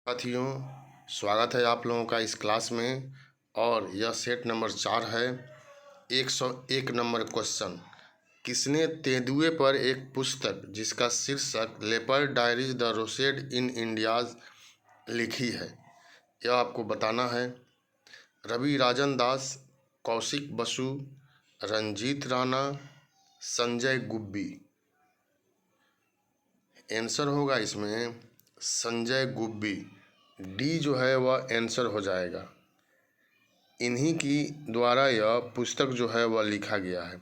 साथियों, स्वागत है आप लोगों का इस क्लास में। और यह सेट नंबर 4 है। 101 नंबर क्वेश्चन। किसने तेंदुए पर एक पुस्तक जिसका शीर्षक leopard diaries the rosette in India's लिखी है? यह आपको बताना है। रवि राजन दास, कौशिक बसु, रंजीत राणा, संजय गुब्बी। आंसर होगा इसमें संजय गुब्बी। डी जो है वह आंसर हो जाएगा। इन्हीं की द्वारा यह पुस्तक जो है वह लिखा गया है।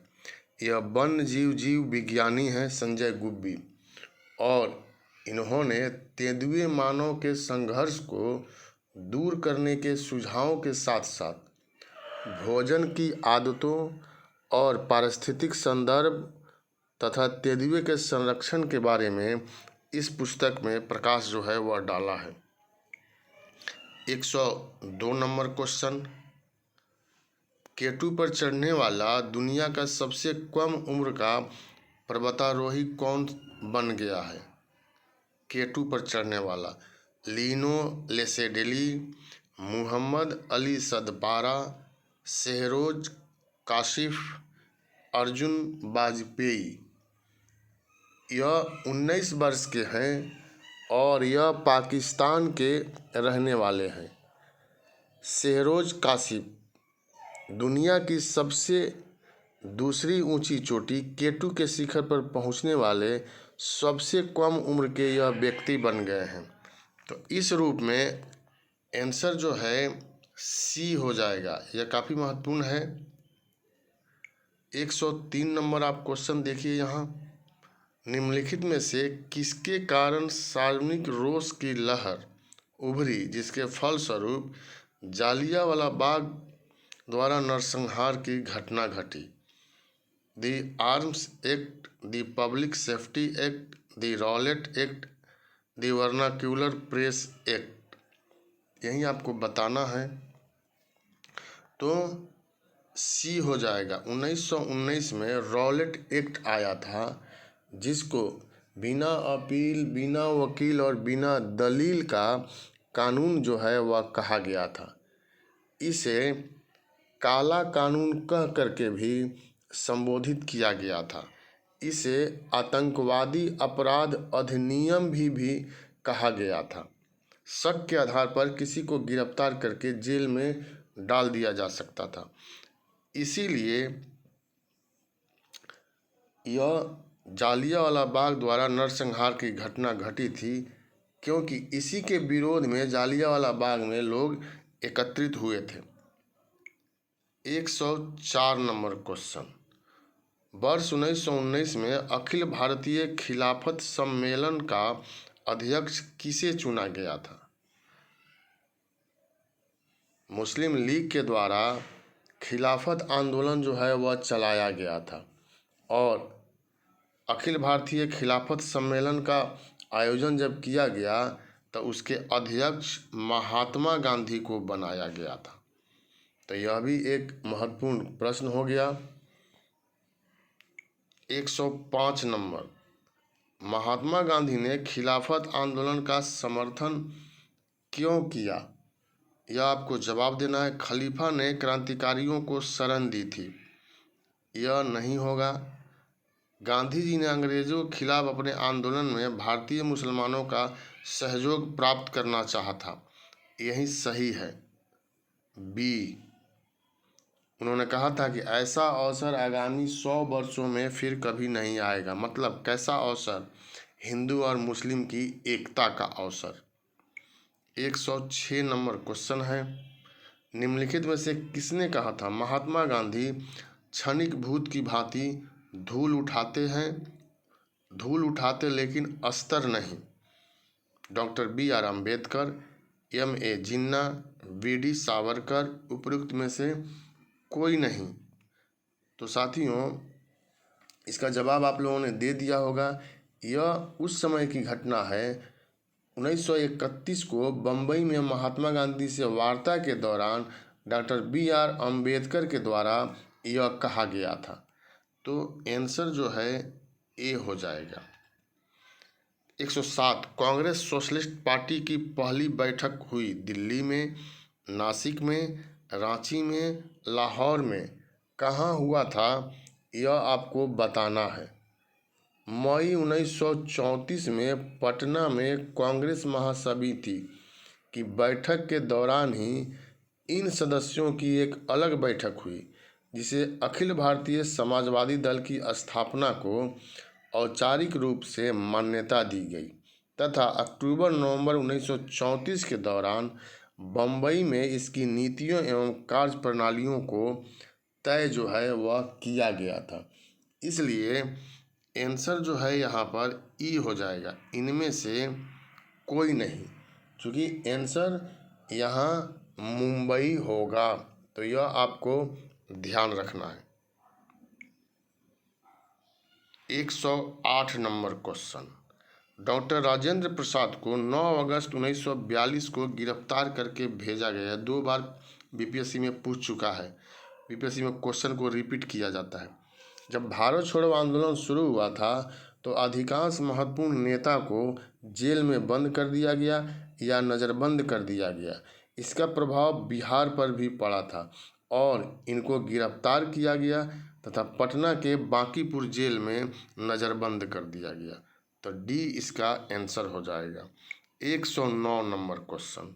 यह वन्य जीव विज्ञानी हैं संजय गुब्बी, और इन्होंने तेंदुए मानव के संघर्ष को दूर करने के सुझावों के साथ साथ भोजन की आदतों और पारिस्थितिक संदर्भ तथा तेंदुए के संरक्षण के बारे में इस पुस्तक में प्रकाश जो है वह डाला है। 102 नंबर क्वेश्चन। केटू पर चढ़ने वाला दुनिया का सबसे कम उम्र का पर्वतारोही कौन बन गया है? केटू पर चढ़ने वाला लीनो लेसेडेली, मुहम्मद अली सदपारा, शेहरोज काशिफ, अर्जुन वाजपेयी। यह 19 वर्ष के हैं और यह पाकिस्तान के रहने वाले हैं। शेहरोज काशिफ दुनिया की सबसे दूसरी ऊंची चोटी केटू के शिखर पर पहुंचने वाले सबसे कम उम्र के यह व्यक्ति बन गए हैं। तो इस रूप में आंसर जो है सी हो जाएगा। यह काफ़ी महत्वपूर्ण है। 103 नंबर आप क्वेश्चन देखिए यहाँ। निम्नलिखित में से किसके कारण सार्वजनिक रोष की लहर उभरी जिसके फलस्वरूप जालियांवाला बाग द्वारा नरसंहार की घटना घटी? The arms act, the public safety act, the Rowlatt act, the vernacular press act. यही आपको बताना है। तो सी हो जाएगा। 1919 में रॉलेट एक्ट आया था, जिसको बिना अपील, बिना वकील और बिना दलील का कानून जो है वह कहा गया था। इसे काला कानून कह करके भी संबोधित किया गया था। इसे आतंकवादी अपराध अधिनियम भी कहा गया था। शक के आधार पर किसी को गिरफ्तार करके जेल में डाल दिया जा सकता था। इसीलिए यह जालियांवाला बाग द्वारा नरसंहार की घटना घटी थी, क्योंकि इसी के विरोध में जालियांवाला बाग में लोग एकत्रित हुए थे। 104 नंबर क्वेश्चन। वर्ष 1919 में अखिल भारतीय खिलाफत सम्मेलन का अध्यक्ष किसे चुना गया था? मुस्लिम लीग के द्वारा खिलाफत आंदोलन जो है वह चलाया गया था, और अखिल भारतीय खिलाफत सम्मेलन का आयोजन जब किया गया तो उसके अध्यक्ष महात्मा गांधी को बनाया गया था। तो यह भी एक महत्वपूर्ण प्रश्न हो गया। 105 नंबर। महात्मा गांधी ने खिलाफत आंदोलन का समर्थन क्यों किया? यह आपको जवाब देना है। खलीफा ने क्रांतिकारियों को शरण दी थी। यह नहीं होगा। गांधी जी ने अंग्रेजों के खिलाफ अपने आंदोलन में भारतीय मुसलमानों का सहयोग प्राप्त करना चाहा था। यही सही है, बी। उन्होंने कहा था कि ऐसा अवसर आगामी 100 वर्षों में फिर कभी नहीं आएगा। मतलब कैसा अवसर? हिंदू और मुस्लिम की एकता का अवसर। 106 नंबर क्वेश्चन है। निम्नलिखित में से किसने कहा था महात्मा गांधी क्षणिक भूत की भांति धूल उठाते लेकिन अस्तर नहीं? Doctor B.R. अम्बेडकर, M.A. जिन्ना, B.D. सावरकर, उपयुक्त में से कोई नहीं? तो साथियों, इसका जवाब आप लोगों ने दे दिया होगा। यह उस समय की घटना है। 1931 को बम्बई में महात्मा गांधी से वार्ता के दौरान डॉक्टर B.R. अम्बेडकर के द्वारा यह कहा गया था। तो आंसर जो है ए हो जाएगा। 107 कांग्रेस सोशलिस्ट पार्टी की पहली बैठक हुई दिल्ली में, नासिक में, रांची में, लाहौर में। कहाँ हुआ था यह आपको बताना है। मई 1934 में पटना में कांग्रेस महासमिति की बैठक के दौरान ही इन सदस्यों की एक अलग बैठक हुई, जिसे अखिल भारतीय समाजवादी दल की स्थापना को औपचारिक रूप से मान्यता दी गई तथा अक्टूबर-नवंबर 1934 के दौरान बम्बई में इसकी नीतियों एवं कार्य प्रणालियों को तय जो है वह किया गया था। इसलिए आंसर जो है यहाँ पर ई हो जाएगा, इनमें से कोई नहीं, क्योंकि आंसर यहाँ मुंबई होगा। तो यह आपको ध्यान रखना है। 108 number question, doctor Rajendra Prasad को 9 अगस्त 1942 को गिरफ्तार करके भेजा गया। 2 बार बीपीएससी में पूछ चुका है, बीपीएससी में क्वेश्चन को रिपीट किया जाता है। जब भारत छोड़ो आंदोलन शुरू हुआ था तो अधिकांश महत्वपूर्ण नेता को जेल में बंद कर दिया गया या नज़रबंद कर दिया गया। इसका प्रभाव बिहार पर भी पड़ा था और इनको गिरफ्तार किया गया तथा पटना के बांकीपुर जेल में नज़रबंद कर दिया गया। तो डी इसका आंसर हो जाएगा। 109 नंबर क्वेश्चन,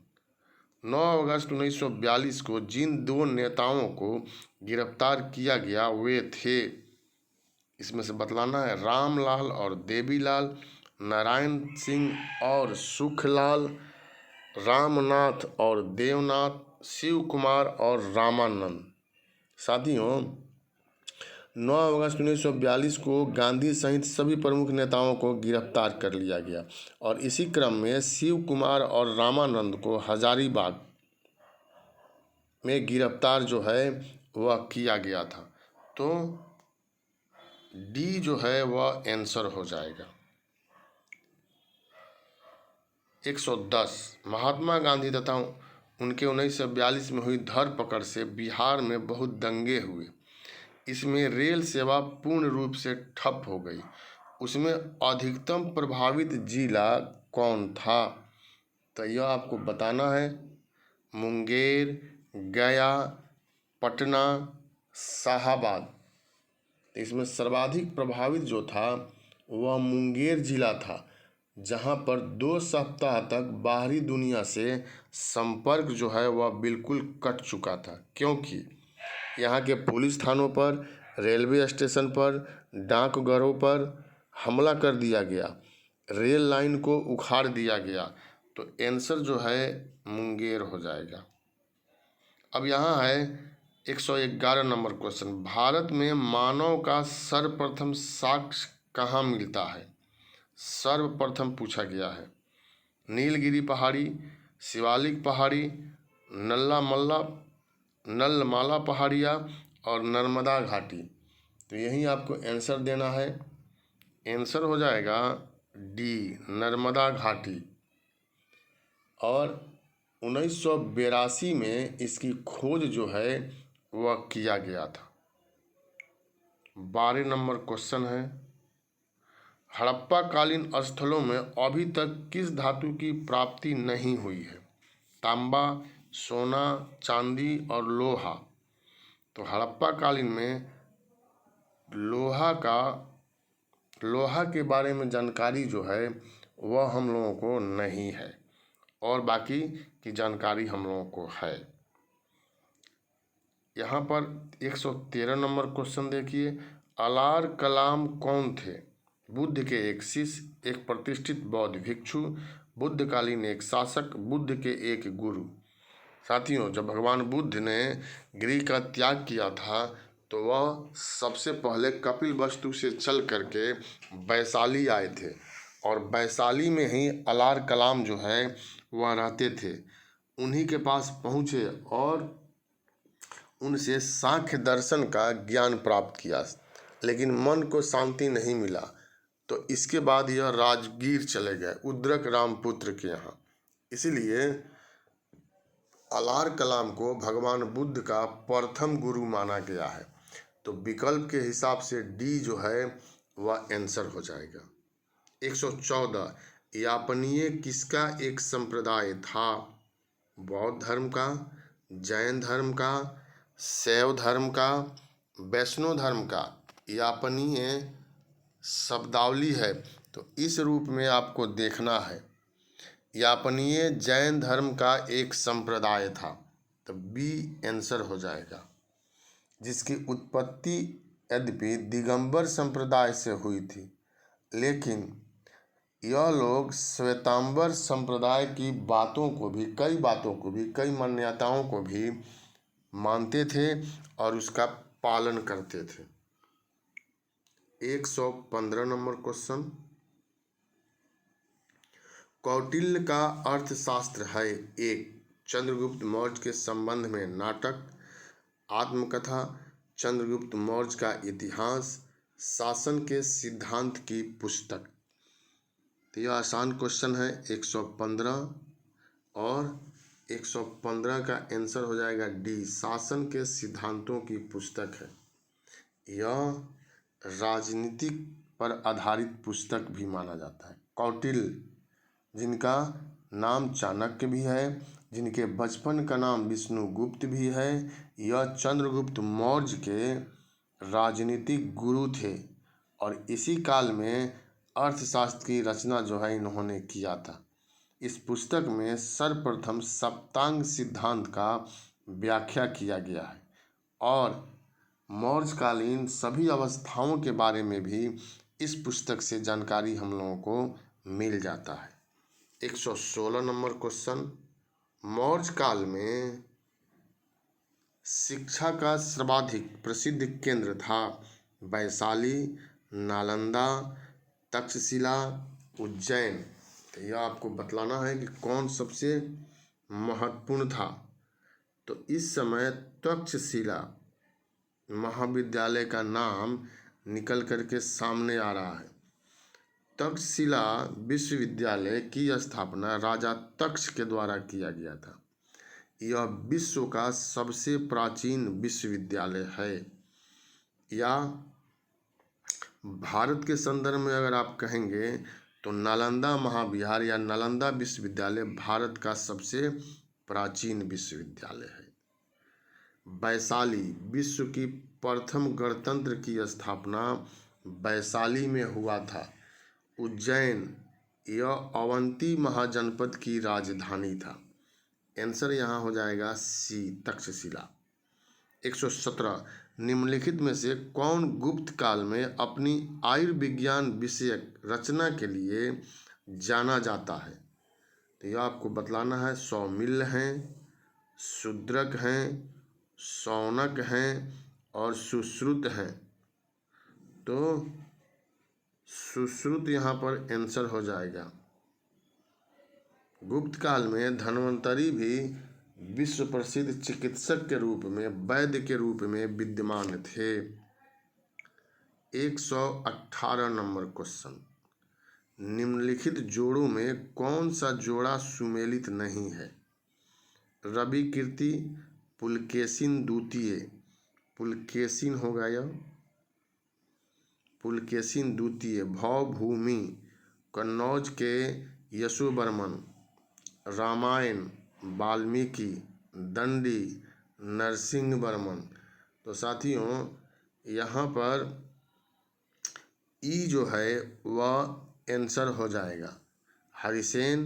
9 अगस्त 1942 को जिन 2 नेताओं को गिरफ्तार किया गया वे थे, इसमें से बतलाना है, रामलाल और देवीलाल, नारायण सिंह और सुखलाल, रामनाथ और देवनाथ, शिव कुमार और रामानंद। साथियों, 9 अगस्त 1942 को गांधी सहित सभी प्रमुख नेताओं को गिरफ्तार कर लिया गया और इसी क्रम में शिव कुमार और रामानंद को हजारीबाग में गिरफ्तार जो है वह किया गया था। तो डी जो है वह आंसर हो जाएगा। 110 महात्मा गांधी तथा उनके 1942 में हुई धरपकड़ से बिहार में बहुत दंगे हुए। इसमें रेल सेवा पूर्ण रूप से ठप हो गई। उसमें अधिकतम प्रभावित जिला कौन था? तो यह आपको बताना है। मुंगेर, गया, पटना, शाहाबाद। तो इसमें सर्वाधिक प्रभावित जो था वह मुंगेर जिला था, जहां पर 2 सप्ताह तक बाहरी दुनिया से संपर्क जो है वह बिल्कुल कट चुका था, क्योंकि यहाँ के पुलिस थानों पर, रेलवे स्टेशन पर, डाकघरों पर हमला कर दिया गया, रेल लाइन को उखाड़ दिया गया। तो आंसर जो है मुंगेर हो जाएगा। अब यहाँ है 111 नंबर क्वेश्चन, भारत में मानव का सर्वप्रथम साक्ष्य कहाँ मिलता है? सर्वप्रथम पूछा गया है। नीलगिरी पहाड़ी, शिवालिक पहाड़ी, नलमाला पहाड़िया और नर्मदा घाटी। तो यही आपको आंसर देना है। आंसर हो जाएगा डी, नर्मदा घाटी। और 1982 में इसकी खोज जो है वह किया गया था। 12 नंबर क्वेश्चन है, हड़प्पा कालीन स्थलों में अभी तक किस धातु की प्राप्ति नहीं हुई है? तांबा, सोना, चांदी और लोहा। तो हड़प्पा कालीन में लोहा के बारे में जानकारी जो है वह हम लोगों को नहीं है और बाकी की जानकारी हम लोगों को है। यहाँ पर 113 नंबर क्वेश्चन देखिए, अलार कलाम कौन थे? बुद्ध के एक शिष्य, एक प्रतिष्ठित बौद्ध भिक्षु, बुद्धकालीन एक शासक, बुद्ध के एक गुरु। साथियों, जब भगवान बुद्ध ने गृह का त्याग किया था तो वह सबसे पहले कपिलवस्तु से चल करके वैशाली आए थे और वैशाली में ही अलार कलाम जो है वह रहते थे। उन्हीं के पास पहुँचे और उनसे सांख्य दर्शन का ज्ञान प्राप्त किया, लेकिन मन को शांति नहीं मिला। तो इसके बाद यह राजगीर चले गए उद्रक रामपुत्र के यहाँ। इसलिए अलार कलाम को भगवान बुद्ध का प्रथम गुरु माना गया है। तो विकल्प के हिसाब से डी जो है वह आंसर हो जाएगा। 114 यापनीय किसका एक संप्रदाय था? बौद्ध धर्म का, जैन धर्म का, शैव धर्म का, वैष्णव धर्म का। यापनीय शब्दावली है तो इस रूप में आपको देखना है। यापनीय जैन धर्म का एक संप्रदाय था, तो बी आंसर हो जाएगा, जिसकी उत्पत्ति यद्यपि दिगंबर संप्रदाय से हुई थी, लेकिन यह लोग श्वेतांबर संप्रदाय की बातों को भी, कई मान्यताओं को भी मानते थे और उसका पालन करते थे। 115 नंबर क्वेश्चन, कौटिल्य का अर्थशास्त्र है। 1 चंद्रगुप्त मौर्य के संबंध में नाटक, आत्मकथा, चंद्रगुप्त मौर्य का इतिहास, शासन के सिद्धांत की पुस्तक। तो यह आसान क्वेश्चन है। 115 और 115 का आंसर हो जाएगा डी, शासन के सिद्धांतों की पुस्तक है। यह राजनीतिक पर आधारित पुस्तक भी माना जाता है। कौटिल्य, जिनका नाम चाणक्य भी है, जिनके बचपन का नाम विष्णुगुप्त भी है, यह चंद्रगुप्त मौर्य के राजनीतिक गुरु थे और इसी काल में अर्थशास्त्र की रचना जो है इन्होंने किया था। इस पुस्तक में सर्वप्रथम सप्तांग सिद्धांत का व्याख्या किया गया है और मौर्यकालीन सभी अवस्थाओं के बारे में भी इस पुस्तक से जानकारी हम लोगों को मिल जाता है। 116 नंबर क्वेश्चन, मौर्य काल में शिक्षा का सर्वाधिक प्रसिद्ध केंद्र था। वैशाली, नालंदा, तक्षशिला, उज्जैन। तो यह आपको बतलाना है कि कौन सबसे महत्वपूर्ण था। तो इस समय तक्षशिला महाविद्यालय का नाम निकल करके सामने आ रहा है। तक्षशिला विश्वविद्यालय की स्थापना राजा तक्ष के द्वारा किया गया था। यह विश्व का सबसे प्राचीन विश्वविद्यालय है, या भारत के संदर्भ में अगर आप कहेंगे तो नालंदा महाविहार या नालंदा विश्वविद्यालय भारत का सबसे प्राचीन विश्वविद्यालय है। वैशाली, विश्व की प्रथम गणतंत्र की स्थापना वैशाली में हुआ था। उज्जैन, यह अवंती महाजनपद की राजधानी था। आंसर यहाँ हो जाएगा सी, तक्षशिला। 117 निम्नलिखित में से कौन गुप्त काल में अपनी आयुर्विज्ञान विषयक रचना के लिए जाना जाता है? तो यह आपको बतलाना है। सौमिल्य हैं, शूद्रक हैं, शौनक हैं और सुश्रुत हैं। तो सुश्रुत यहाँ पर आंसर हो जाएगा। गुप्त काल में धन्वंतरी भी विश्व प्रसिद्ध चिकित्सक के रूप में, वैद्य के रूप में विद्यमान थे। 118 नंबर क्वेश्चन, निम्नलिखित जोड़ों में कौन सा जोड़ा सुमेलित नहीं है? रवि कीर्ति, पुलकेशिन द्वितीय, पुलकेशिन हो गया, पुलकेशिन द्वितीय, भौभूमि, कन्नौज के यशोवर्मन, रामायण, वाल्मीकि, दंडी, नरसिंहवर्मन। तो साथियों यहाँ पर ई जो है वह आंसर हो जाएगा। हरिसेन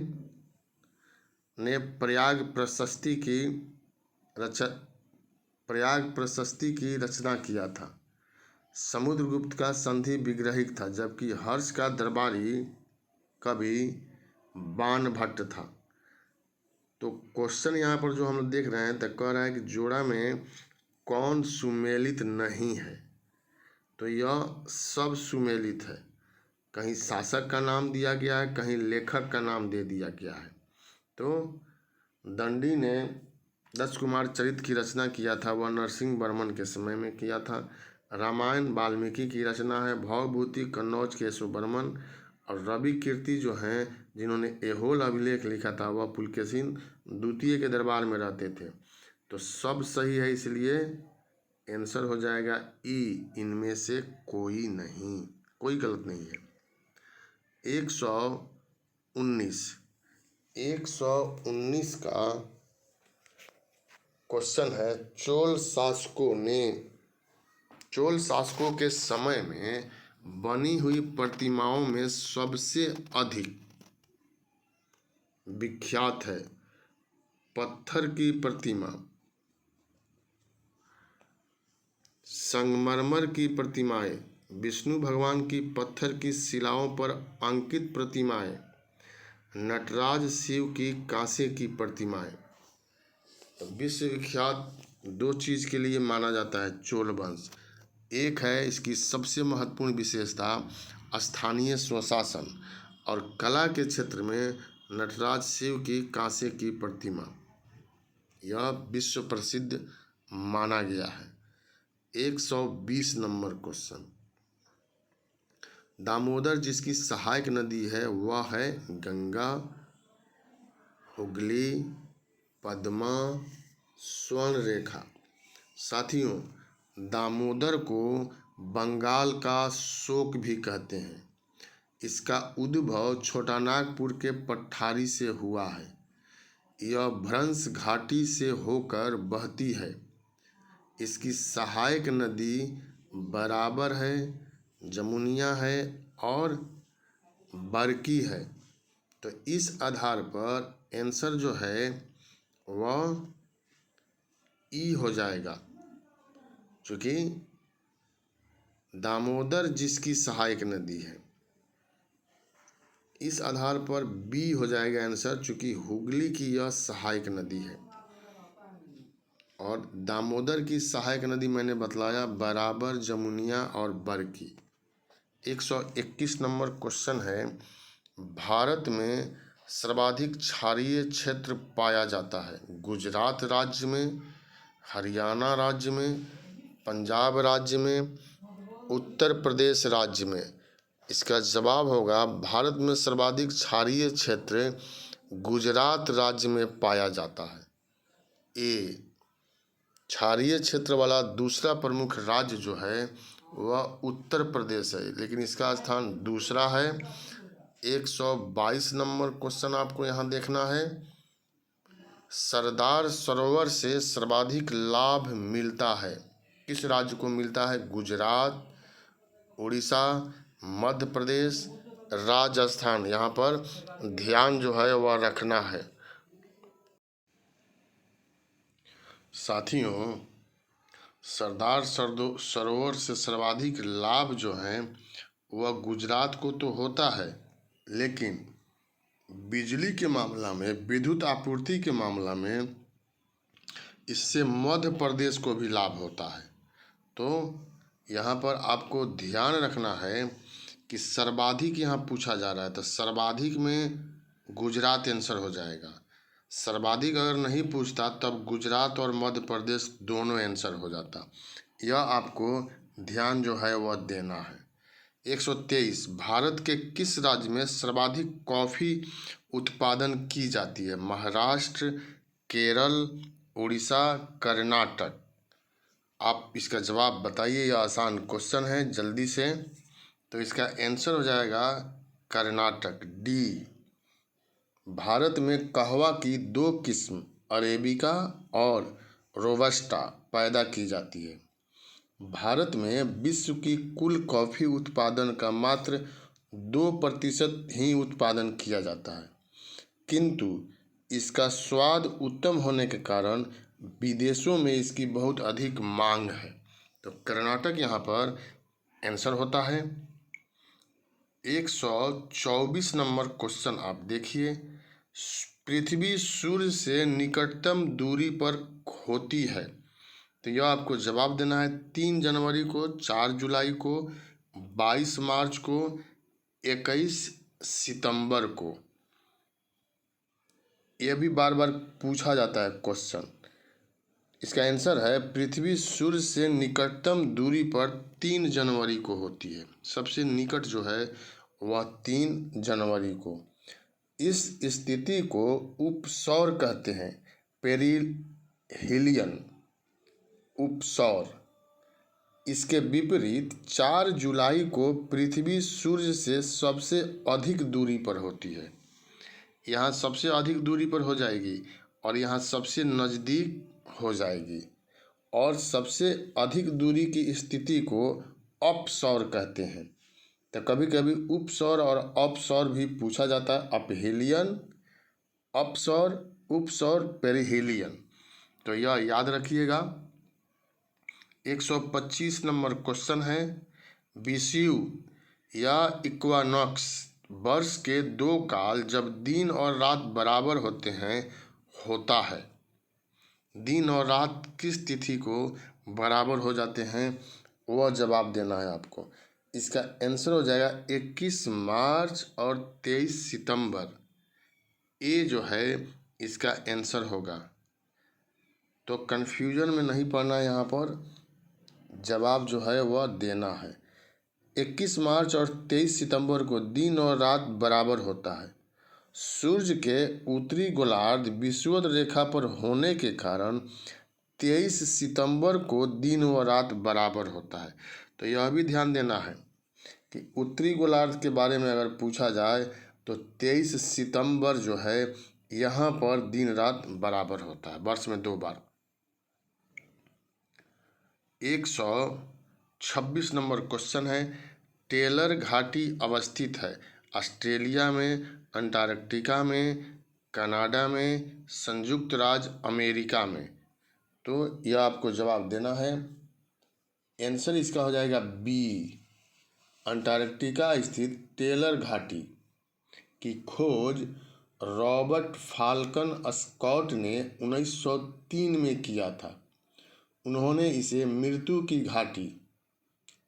ने प्रयाग प्रशस्ति की रचना किया था। समुद्रगुप्त का संधि विग्रहिक था, जबकि हर्ष का दरबारी कवि बाणभट्ट था। तो क्वेश्चन यहाँ पर जो हम लोग देख रहे हैं तो कह रहा है कि जोड़ा में कौन सुमेलित नहीं है? तो यह सब सुमेलित है। कहीं शासक का नाम दिया गया है, कहीं लेखक का नाम दे दिया गया है। तो दंडी ने 10 कुमार चरित्र की रचना किया था, वह नरसिंहवर्मन के समय में किया था। रामायण वाल्मीकि की रचना है। भवभूति कन्नौज के यशोवर्मन और रवि कीर्ति जो हैं जिन्होंने ऐहोल अभिलेख लिखा था वह पुलकेशिन द्वितीय के दरबार में रहते थे। तो सब सही है, इसलिए आंसर हो जाएगा ई, इनमें से कोई नहीं, कोई गलत नहीं है। 119 119 का क्वेश्चन है, चोल शासकों के समय में बनी हुई प्रतिमाओं में सबसे अधिक विख्यात है पत्थर की प्रतिमा, संगमरमर की प्रतिमाएं, विष्णु भगवान की पत्थर की शिलाओं पर अंकित प्रतिमाएं, नटराज शिव की कांसे की प्रतिमाएं। तो विश्वविख्यात दो चीज़ के लिए माना जाता है चोल वंश। एक है इसकी सबसे महत्वपूर्ण विशेषता स्थानीय स्वशासन, और कला के क्षेत्र में नटराज शिव की कांसे की प्रतिमा, यह विश्व प्रसिद्ध माना गया है। 120 नंबर क्वेश्चन, दामोदर जिसकी सहायक नदी है वह है गंगा, हुगली, पद्मा, स्वर्णरेखा। साथियों, दामोदर को बंगाल का शोक भी कहते हैं। इसका उद्भव छोटानागपुर के पठारी से हुआ है। यह भ्रंश घाटी से होकर बहती है। इसकी सहायक नदी बराबर है, जमुनिया है और बरकी है। तो इस आधार पर आंसर जो है वह ई हो जाएगा, क्योंकि दामोदर जिसकी सहायक नदी है, इस आधार पर बी हो जाएगा आंसर, चूँकि हुगली की यह सहायक नदी है और दामोदर की सहायक नदी मैंने बतलाया बराबर, जमुनिया और बरकी। 121 नंबर क्वेश्चन है, भारत में सर्वाधिक क्षारीय क्षेत्र पाया जाता है गुजरात राज्य में, हरियाणा राज्य में, पंजाब राज्य में, उत्तर प्रदेश राज्य में। इसका जवाब होगा भारत में सर्वाधिक क्षारीय क्षेत्र गुजरात राज्य में पाया जाता है। ए, क्षारीय क्षेत्र वाला दूसरा प्रमुख राज्य जो है वह उत्तर प्रदेश है, लेकिन इसका स्थान दूसरा है। 122 नंबर क्वेश्चन आपको यहाँ देखना है, सरदार सरोवर से सर्वाधिक लाभ मिलता है किस राज्य को मिलता है? गुजरात, उड़ीसा, मध्य प्रदेश, राजस्थान। यहाँ पर ध्यान जो है वह रखना है। साथियों, सरदार सरोवर से सर्वाधिक लाभ जो है वह गुजरात को तो होता है, लेकिन बिजली के मामला में, विद्युत आपूर्ति के मामला में इससे मध्य प्रदेश को भी लाभ होता है। तो यहाँ पर आपको ध्यान रखना है कि सर्वाधिक यहाँ पूछा जा रहा है, तो सर्वाधिक में गुजरात आंसर हो जाएगा। सर्वाधिक अगर नहीं पूछता तब गुजरात और मध्य प्रदेश दोनों आंसर हो जाता। यह आपको ध्यान जो है वह देना है। 123, भारत के किस राज्य में सर्वाधिक कॉफ़ी उत्पादन की जाती है? महाराष्ट्र, केरल, उड़ीसा, कर्नाटक। आप इसका जवाब बताइए, यह आसान क्वेश्चन है, जल्दी से। तो इसका आंसर हो जाएगा कर्नाटक, डी। भारत में कहवा की दो किस्म अरेबिका और रोबस्टा पैदा की जाती है। भारत में विश्व की कुल कॉफ़ी उत्पादन का मात्र 2% ही उत्पादन किया जाता है, किंतु इसका स्वाद उत्तम होने के कारण विदेशों में इसकी बहुत अधिक मांग है। तो कर्नाटक यहाँ पर आंसर होता है। 124 नंबर क्वेश्चन आप देखिए, पृथ्वी सूर्य से निकटतम दूरी पर होती है। तो यह आपको जवाब देना है 3 जनवरी को, 4 जुलाई को, 22 मार्च को, 21 सितंबर को। यह भी बार बार पूछा जाता है क्वेश्चन। इसका आंसर है पृथ्वी सूर्य से निकटतम दूरी पर 3 जनवरी को होती है। सबसे निकट जो है वह 3 जनवरी को। इस स्थिति को उपसौर कहते हैं, पेरिहिलियन उपसौर। इसके विपरीत 4 जुलाई को पृथ्वी सूर्य से सबसे अधिक दूरी पर होती है। यहाँ सबसे अधिक दूरी पर हो जाएगी और यहाँ सबसे नज़दीक हो जाएगी। और सबसे अधिक दूरी की स्थिति को अपसौर कहते हैं। तो कभी कभी उपसौर और अपसौर भी पूछा जाता है। अपहेलियन, अपसौर, उपसौर, पेरिहेलियन। तो यह याद रखिएगा। 125 नंबर क्वेश्चन है, विषुव या इक्वानॉक्स वर्ष के 2 काल जब दिन और रात बराबर होते हैं होता है। दिन और रात किस तिथि को बराबर हो जाते हैं, वह जवाब देना है आपको। इसका आंसर हो जाएगा 21 मार्च और 23 सितंबर। ये जो है इसका आंसर होगा। तो कन्फ्यूजन में नहीं पड़ना है, यहाँ पर जवाब जो है वह देना है। 21 मार्च और 23 सितंबर को दिन और रात बराबर होता है। सूर्य के उत्तरी गोलार्ध विषुवत रेखा पर होने के कारण 23 सितंबर को दिन व रात बराबर होता है। तो यह भी ध्यान देना है कि उत्तरी गोलार्ध के बारे में अगर पूछा जाए तो 23 सितंबर जो है यहाँ पर दिन रात बराबर होता है, वर्ष में 2 बार। 126 नंबर क्वेश्चन है, टेलर घाटी अवस्थित है ऑस्ट्रेलिया में, अंटार्कटिका में, कनाडा में, संयुक्त राज्य अमेरिका में। तो यह आपको जवाब देना है। आंसर इसका हो जाएगा बी, अंटार्कटिका स्थित टेलर घाटी की खोज रॉबर्ट फाल्कन स्कॉट ने 1903 में किया था। उन्होंने इसे मृत्यु की घाटी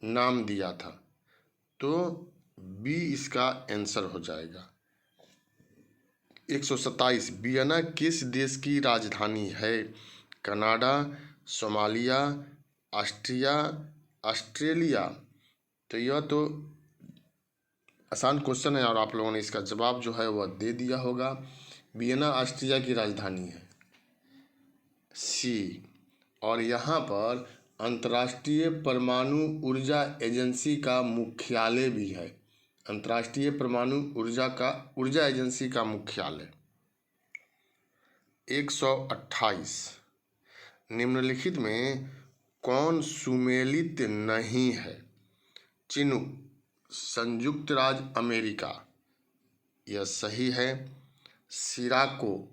नाम दिया था। तो बी इसका आंसर हो जाएगा। 127, वियना किस देश की राजधानी है? Canada, Somalia, Austria, Australia. तो यह तो आसान क्वेश्चन है और आप लोगों ने इसका जवाब जो है वह दे दिया होगा। वियना ऑस्ट्रिया की राजधानी है, सी। और यहाँ पर अंतर्राष्ट्रीय परमाणु ऊर्जा एजेंसी का मुख्यालय भी है। अंतर्राष्ट्रीय परमाणु ऊर्जा एजेंसी का मुख्यालय। 128, निम्नलिखित में कौन सुमेलित नहीं है? चिनूक, संयुक्त राज्य अमेरिका, यह सही है। सिराको,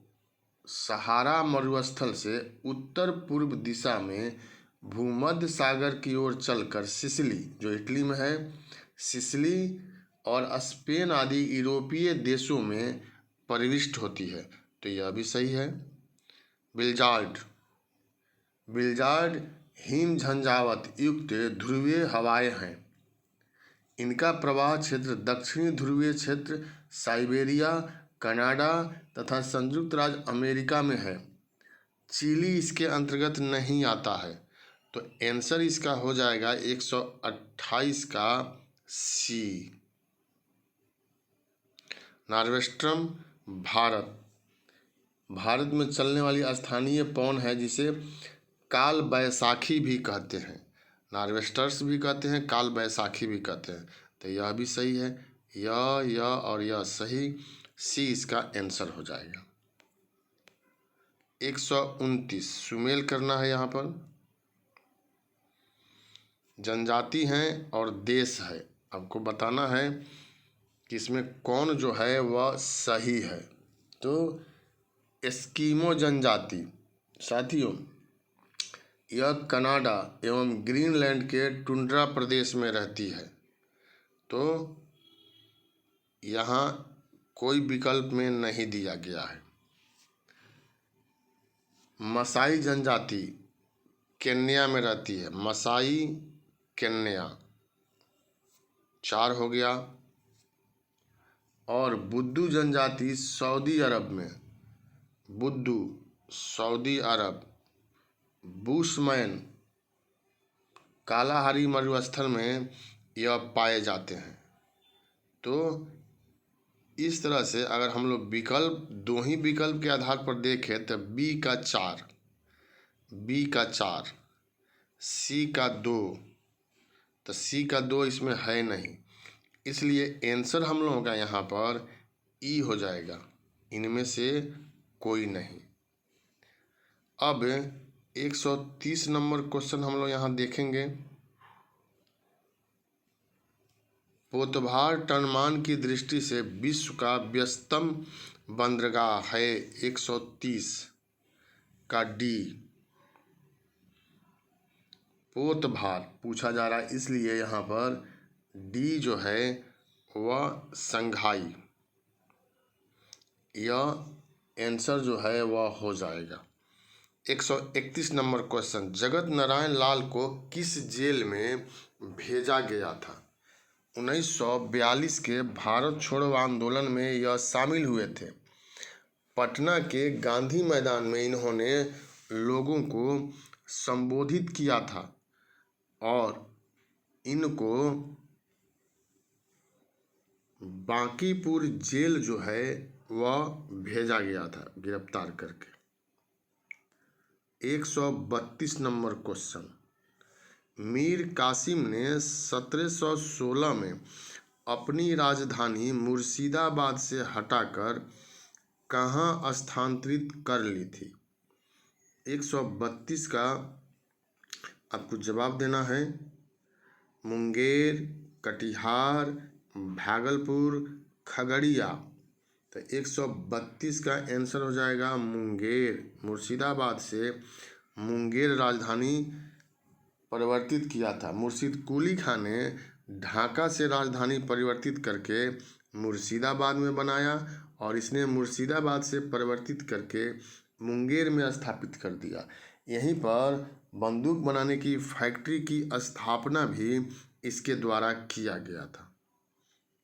सहारा मरुस्थल से उत्तर पूर्व दिशा में भूमध्य सागर की ओर चलकर सिसिली, जो इटली में है, सिसिली और स्पेन आदि यूरोपीय देशों में प्रविष्ट होती है। तो यह भी सही है। बिल्जार्ड, बिल्जार्ड हिम झंझावत युक्त ध्रुवीय हवाएं हैं। इनका प्रवाह क्षेत्र दक्षिणी ध्रुवीय क्षेत्र, साइबेरिया, कनाडा तथा संयुक्त राज्य अमेरिका में है। चिली इसके अंतर्गत नहीं आता है। तो आंसर इसका हो जाएगा 128 का सी। नॉर्वेस्ट्रम भारत में चलने वाली स्थानीय पवन है जिसे काल बैसाखी भी कहते हैं। नॉर्वेस्टर्स भी कहते हैं, काल बैसाखी भी कहते हैं। तो यह भी सही है। यह और यह सही, सी इसका आंसर हो जाएगा। 129, सुमेल करना है। यहाँ पर जनजाति हैं और देश है। आपको बताना है कि इसमें कौन जो है वह सही है। तो एस्किमो जनजाति साथियों, यह कनाडा एवं ग्रीनलैंड के टुंड्रा प्रदेश में रहती है। तो यहाँ कोई विकल्प में नहीं दिया गया है। मसाई जनजाति केन्या में रहती है। मसाई केन्या, 4 हो गया। और बुद्दू जनजाति सऊदी अरब में, बुद्दू सऊदी अरब, बुशमैन कालाहारी मरुस्थल में यह पाए जाते हैं। तो इस तरह से अगर हम लोग विकल्प, 2 ही विकल्प के आधार पर देखें तो बी का 4, सी का 2, तो सी का 2 इसमें है नहीं, इसलिए आंसर हम लोगों का यहाँ पर ई हो जाएगा। इनमें से कोई नहीं। अब 130 नंबर क्वेश्चन हम लोग यहाँ देखेंगे। पोतभार टनमान की दृष्टि से विश्व का व्यस्तम बंदरगाह है। 130 का डी। पोतभार पूछा जा रहा है, इसलिए यहाँ पर डी जो है वह संघाई, यह आंसर जो है वह हो जाएगा। 131 नंबर क्वेश्चन, जगत नारायण लाल को किस जेल में भेजा गया था? 1942 के भारत छोड़ो आंदोलन में यह शामिल हुए थे। पटना के गांधी मैदान में इन्होंने लोगों को संबोधित किया था और इनको बांकीपुर जेल जो है वह भेजा गया था गिरफ्तार करके। 132 नंबर क्वेश्चन, मीर कासिम ने 1716 में अपनी राजधानी मुर्शिदाबाद से हटाकर कहाँ स्थानांतरित कर ली थी? 132 का आपको जवाब देना है। मुंगेर, कटिहार, भागलपुर, खगड़िया। तो 132 का आंसर हो जाएगा मुंगेर। मुर्शिदाबाद से मुंगेर राजधानी परिवर्तित किया था। मुर्शिद कुली खान ने ढाका से राजधानी परिवर्तित करके मुर्शिदाबाद में बनाया और इसने मुर्शिदाबाद से परिवर्तित करके मुंगेर में स्थापित कर दिया। यहीं पर बंदूक बनाने की फैक्ट्री की स्थापना भी इसके द्वारा किया गया था।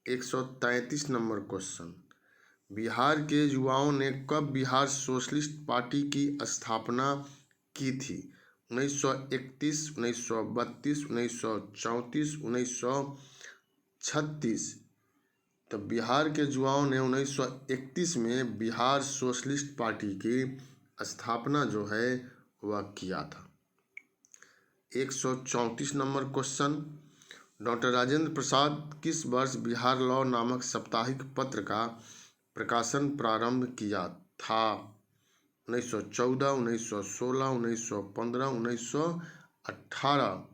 133 नंबर क्वेश्चन, बिहार के युवाओं ने कब बिहार सोशलिस्ट पार्टी की स्थापना की थी? 1931, 1932, 1934, 1936। तो बिहार के युवाओं ने 1931 में बिहार सोशलिस्ट पार्टी की स्थापना जो है वह किया था। 134 number question, doctor Rajendra Prasad किस वर्ष बिहार लॉ नामक साप्ताहिक पत्र का प्रकाशन प्रारंभ किया था? 1914, 1916, 1915, 1918।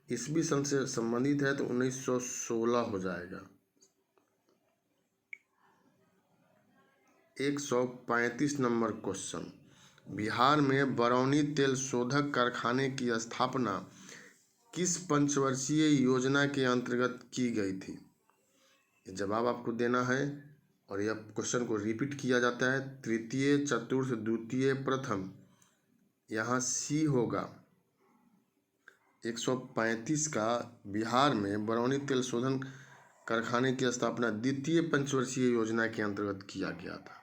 ईस्वी सन से संबंधित है तो 1916 हो जाएगा। 135 नंबर क्वेश्चन, बिहार में बरौनी तेल शोधक कारखाने की स्थापना किस पंचवर्षीय योजना के अंतर्गत की गई थी? जवाब आपको देना है और यह क्वेश्चन को रिपीट किया जाता है। तृतीय, चतुर्थ, द्वितीय, प्रथम। यहाँ सी होगा। 135 का बिहार में बरौनी तेल शोधन कारखाने की स्थापना द्वितीय पंचवर्षीय योजना के अंतर्गत किया गया था।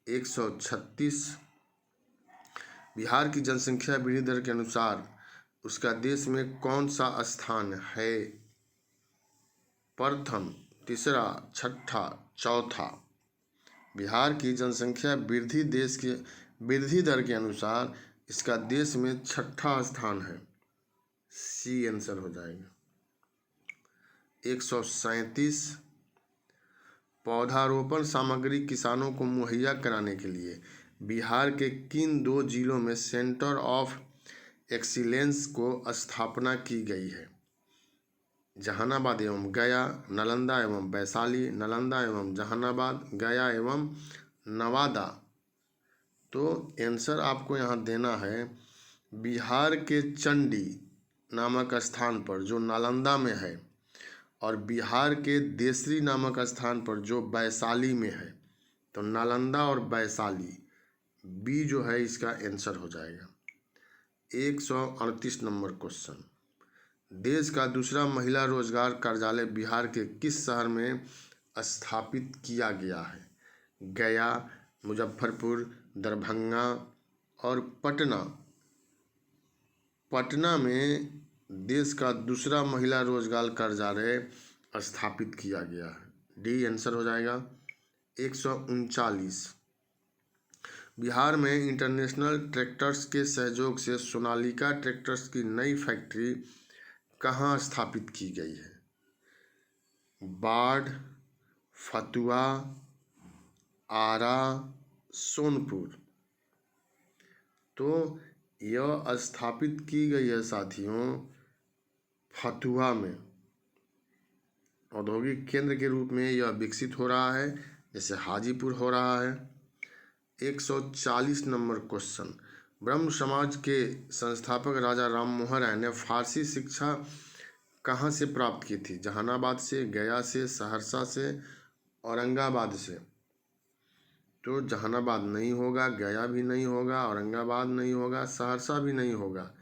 136, बिहार की जनसंख्या वृद्धि दर के अनुसार उसका देश में कौन सा स्थान है? प्रथम, तीसरा, छठा, चौथा। बिहार की जनसंख्या वृद्धि दर के अनुसार इसका देश में छठा स्थान है। सी आंसर हो जाएगा। 137, पौधारोपण सामग्री किसानों को मुहैया कराने के लिए बिहार के किन 2 जिलों में सेंटर ऑफ एक्सीलेंस को स्थापना की गई है? जहानाबाद एवं गया, नालंदा एवं वैशाली, नालंदा एवं जहानाबाद, गया एवं नवादा। तो आंसर आपको यहाँ देना है बिहार के चंडी नामक स्थान पर जो नालंदा में है और बिहार के देसरी नामक स्थान पर जो वैशाली में है। तो नालंदा और वैशाली, बी जो है इसका आंसर हो जाएगा। 138 नंबर क्वेश्चन, देश का दूसरा महिला रोजगार कार्यालय बिहार के किस शहर में स्थापित किया गया है? गया, मुजफ्फरपुर, दरभंगा और पटना। पटना में देश का दूसरा महिला रोजगार कार्यालय स्थापित किया गया है। डी आंसर हो जाएगा। 139, बिहार में इंटरनेशनल ट्रैक्टर्स के सहयोग से सोनालिका ट्रैक्टर्स की नई फैक्ट्री कहाँ स्थापित की गई है? बाढ़, फतुहा, आरा, सोनपुर। तो यह स्थापित की गई है साथियों फतुहा में। औद्योगिक केंद्र के रूप में यह विकसित हो रहा है, जैसे हाजीपुर हो रहा है। 140 नंबर क्वेश्चन, ब्रह्म समाज के संस्थापक राजा राम मोहन राय ने फारसी शिक्षा कहाँ से प्राप्त की थी? जहानाबाद से, गया से, सहरसा से, औरंगाबाद से। तो जहानाबाद नहीं होगा, गया भी नहीं होगा, औरंगाबाद नहीं होगा, सहरसा भी नहीं होगा।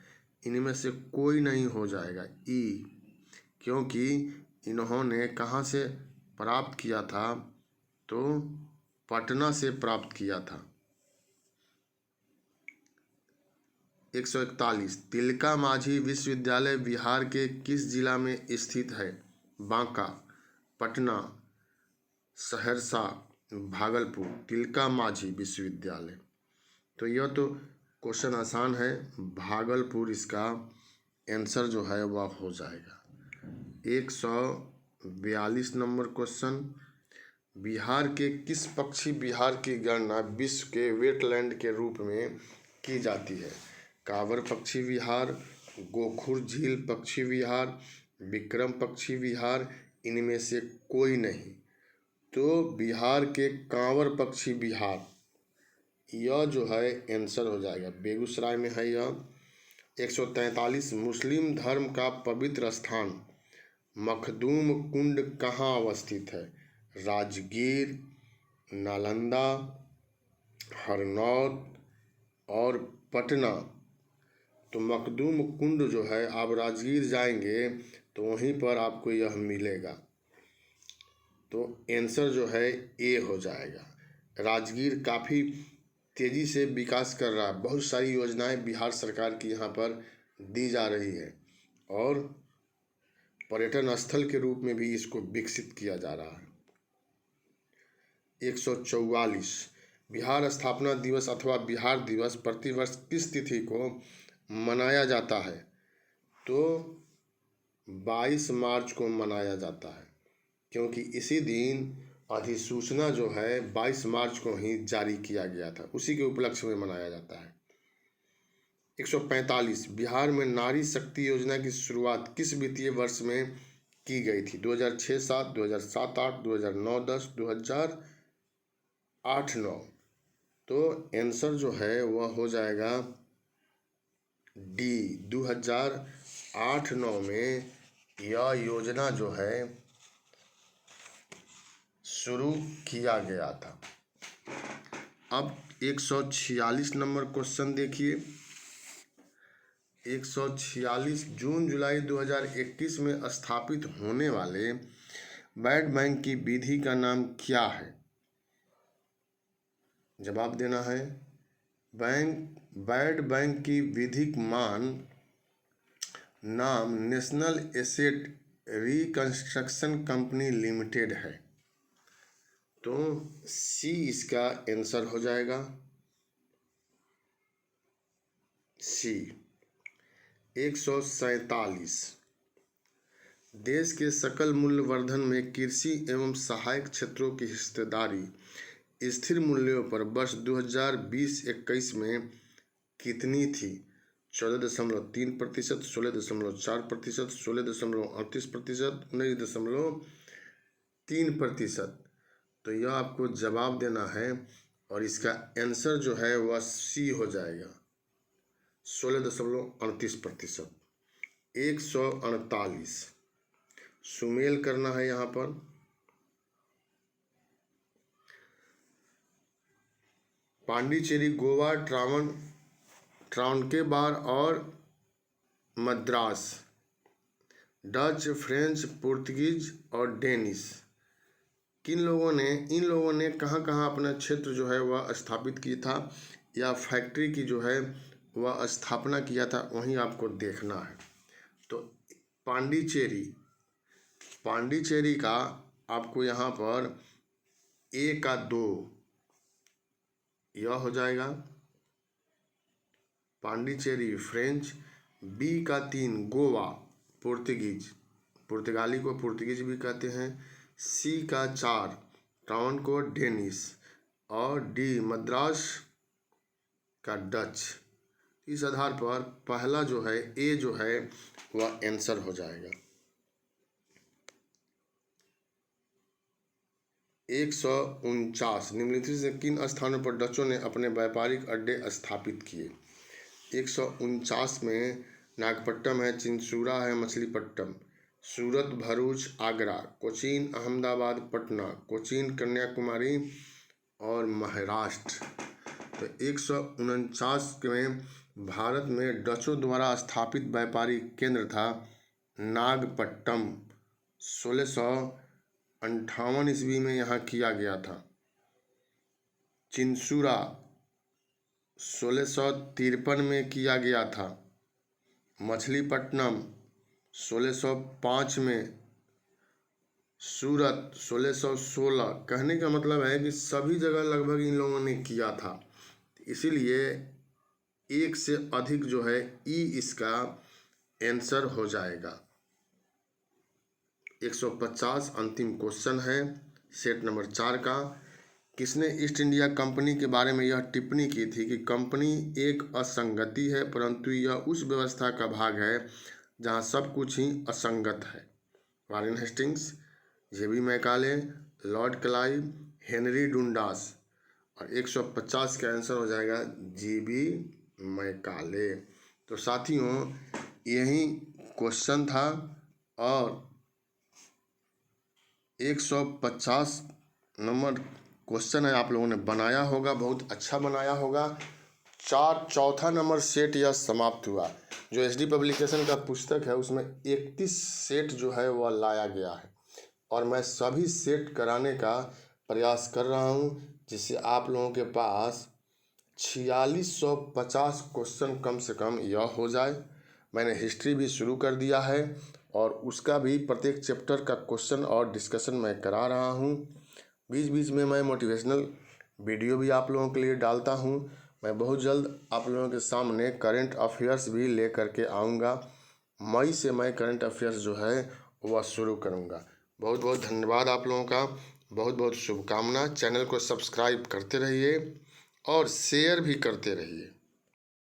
इनमें से कोई नहीं हो जाएगा ई, क्योंकि इन्होंने कहाँ से प्राप्त किया था? तो पटना से प्राप्त किया था। 141, तिलका मांझी विश्वविद्यालय बिहार के किस जिला में स्थित है? बांका, पटना, सहरसा, भागलपुर। तिलका मांझी विश्वविद्यालय। तो यह तो क्वेश्चन आसान है, भागलपुर इसका आंसर जो है वह हो जाएगा। 142 नंबर क्वेश्चन, बिहार के किस पक्षी विहार की गणना विश्व के वेटलैंड के रूप में की जाती है? कांवर पक्षी विहार, गोखुर झील पक्षी विहार, विक्रम पक्षी विहार, इनमें से कोई नहीं। तो बिहार के कांवर पक्षी विहार यह जो है आंसर हो जाएगा, बेगूसराय में है यह। 143, मुस्लिम धर्म का पवित्र स्थान मखदूम कुंड कहाँ अवस्थित है? राजगीर, नालंदा, हरनौत और पटना। तो मखदूम कुंड जो है, आप राजगीर जाएंगे तो वहीं पर आपको यह मिलेगा। तो आंसर जो है ए हो जाएगा। राजगीर काफ़ी तेज़ी से विकास कर रहा है, बहुत सारी योजनाएं बिहार सरकार की यहाँ पर दी जा रही है और पर्यटन स्थल के रूप में भी इसको विकसित किया जा रहा है। 144, बिहार स्थापना दिवस अथवा बिहार दिवस प्रतिवर्ष किस तिथि को मनाया जाता है? तो 22 मार्च को मनाया जाता है, क्योंकि इसी दिन अधिसूचना जो है 22 मार्च को ही जारी किया गया था, उसी के उपलक्ष्य में मनाया जाता है। 145, बिहार में नारी शक्ति योजना की शुरुआत किस वित्तीय वर्ष में की गई थी? 2006-07, 2007-08, 2009-10, 2008-09। तो आंसर जो है वह हो जाएगा डी, 2008-09 में यह योजना जो है शुरू किया गया था। अब 146 नंबर क्वेश्चन देखिए। 146, जून जुलाई 2021 में स्थापित होने वाले वर्ल्ड बैंक की विधि का नाम क्या है? जवाब देना है। वर्ल्ड बैंक की विधिक नाम national asset reconstruction company limited है। तो सी इसका आंसर हो जाएगा, सी। 147, देश के सकल मूल्य वर्धन में कृषि एवं सहायक क्षेत्रों की हिस्सेदारी स्थिर मूल्यों पर वर्ष 2020-21 में कितनी थी? 14.3%, 16.4%, 16.38%, 19.3%। तो यह आपको जवाब देना है और इसका आंसर जो है वह सी हो जाएगा, 16.38%। 148, सुमेल करना है यहाँ पर। पांडिचेरी, गोवा, ट्रावनकोर और मद्रास, डच, फ्रेंच, पुर्तगीज और डेनिश, इन लोगों ने कहाँ कहाँ अपना क्षेत्र जो है वह स्थापित की था या फैक्ट्री की जो है वह स्थापना किया था, वहीं आपको देखना है। तो पांडिचेरी का आपको यहाँ पर ए का 2 यह हो जाएगा, पांडिचेरी फ्रेंच। बी का 3 गोवा पुर्तगाली को पुर्तगीज भी कहते हैं। सी का 4 ट्रावनकोर डेनिश। और डी मद्रास का डच। इस आधार पर पहला जो है ए जो है वह आंसर हो जाएगा। 149 निम्नलिखित से किन स्थानों पर डचों ने अपने व्यापारिक अड्डे स्थापित किए। 149 में नागपट्टनम है, चिंसूरा है, मछलीपट्टनम, सूरत, भरूच, आगरा, कोचीन, अहमदाबाद, पटना, कोचीन, कन्याकुमारी और महाराष्ट्र। तो 149 में भारत में डचों द्वारा स्थापित व्यापारिक केंद्र था नागपट्टनम। 1658 ईस्वी में यहाँ किया गया था। चिंसूरा 1653 में किया गया था। मछलीपट्टनम 1605 में, सूरत 1616। कहने का मतलब है कि सभी जगह लगभग इन लोगों ने किया था, इसीलिए एक से अधिक जो है ई इसका आंसर हो जाएगा। 150 अंतिम क्वेश्चन है सेट नंबर 4 का। किसने ईस्ट इंडिया कंपनी के बारे में यह टिप्पणी की थी कि कंपनी एक असंगति है, परंतु यह उस व्यवस्था का भाग है जहां सब कुछ ही असंगत है। वारेन हेस्टिंग्स, जेबी मैकाले, लॉर्ड क्लाइव, हेनरी डुंडास। और 150 का आंसर हो जाएगा जेबी मैकाले। तो साथियों यही क्वेश्चन था और 150 नंबर क्वेश्चन है, आप लोगों ने बनाया होगा, बहुत अच्छा बनाया होगा। चौथा नंबर सेट यह समाप्त हुआ। जो एसडी पब्लिकेशन का पुस्तक है उसमें 31 सेट जो है वह लाया गया है और मैं सभी सेट कराने का प्रयास कर रहा हूं, जिससे आप लोगों के पास 4650 क्वेश्चन कम से कम यह हो जाए। मैंने हिस्ट्री भी शुरू कर दिया है और उसका भी प्रत्येक चैप्टर का क्वेश्चन और डिस्कशन मैं करा रहा हूं। बीच बीच में मैं मोटिवेशनल वीडियो भी आप लोगों के लिए डालता हूं। मैं बहुत जल्द आप लोगों के सामने करंट अफेयर्स भी ले करके आऊँगा। मई से मैं करंट अफेयर्स जो है वह शुरू करूँगा। बहुत बहुत धन्यवाद आप लोगों का, बहुत बहुत शुभकामना। चैनल को सब्सक्राइब करते रहिए और शेयर भी करते रहिए।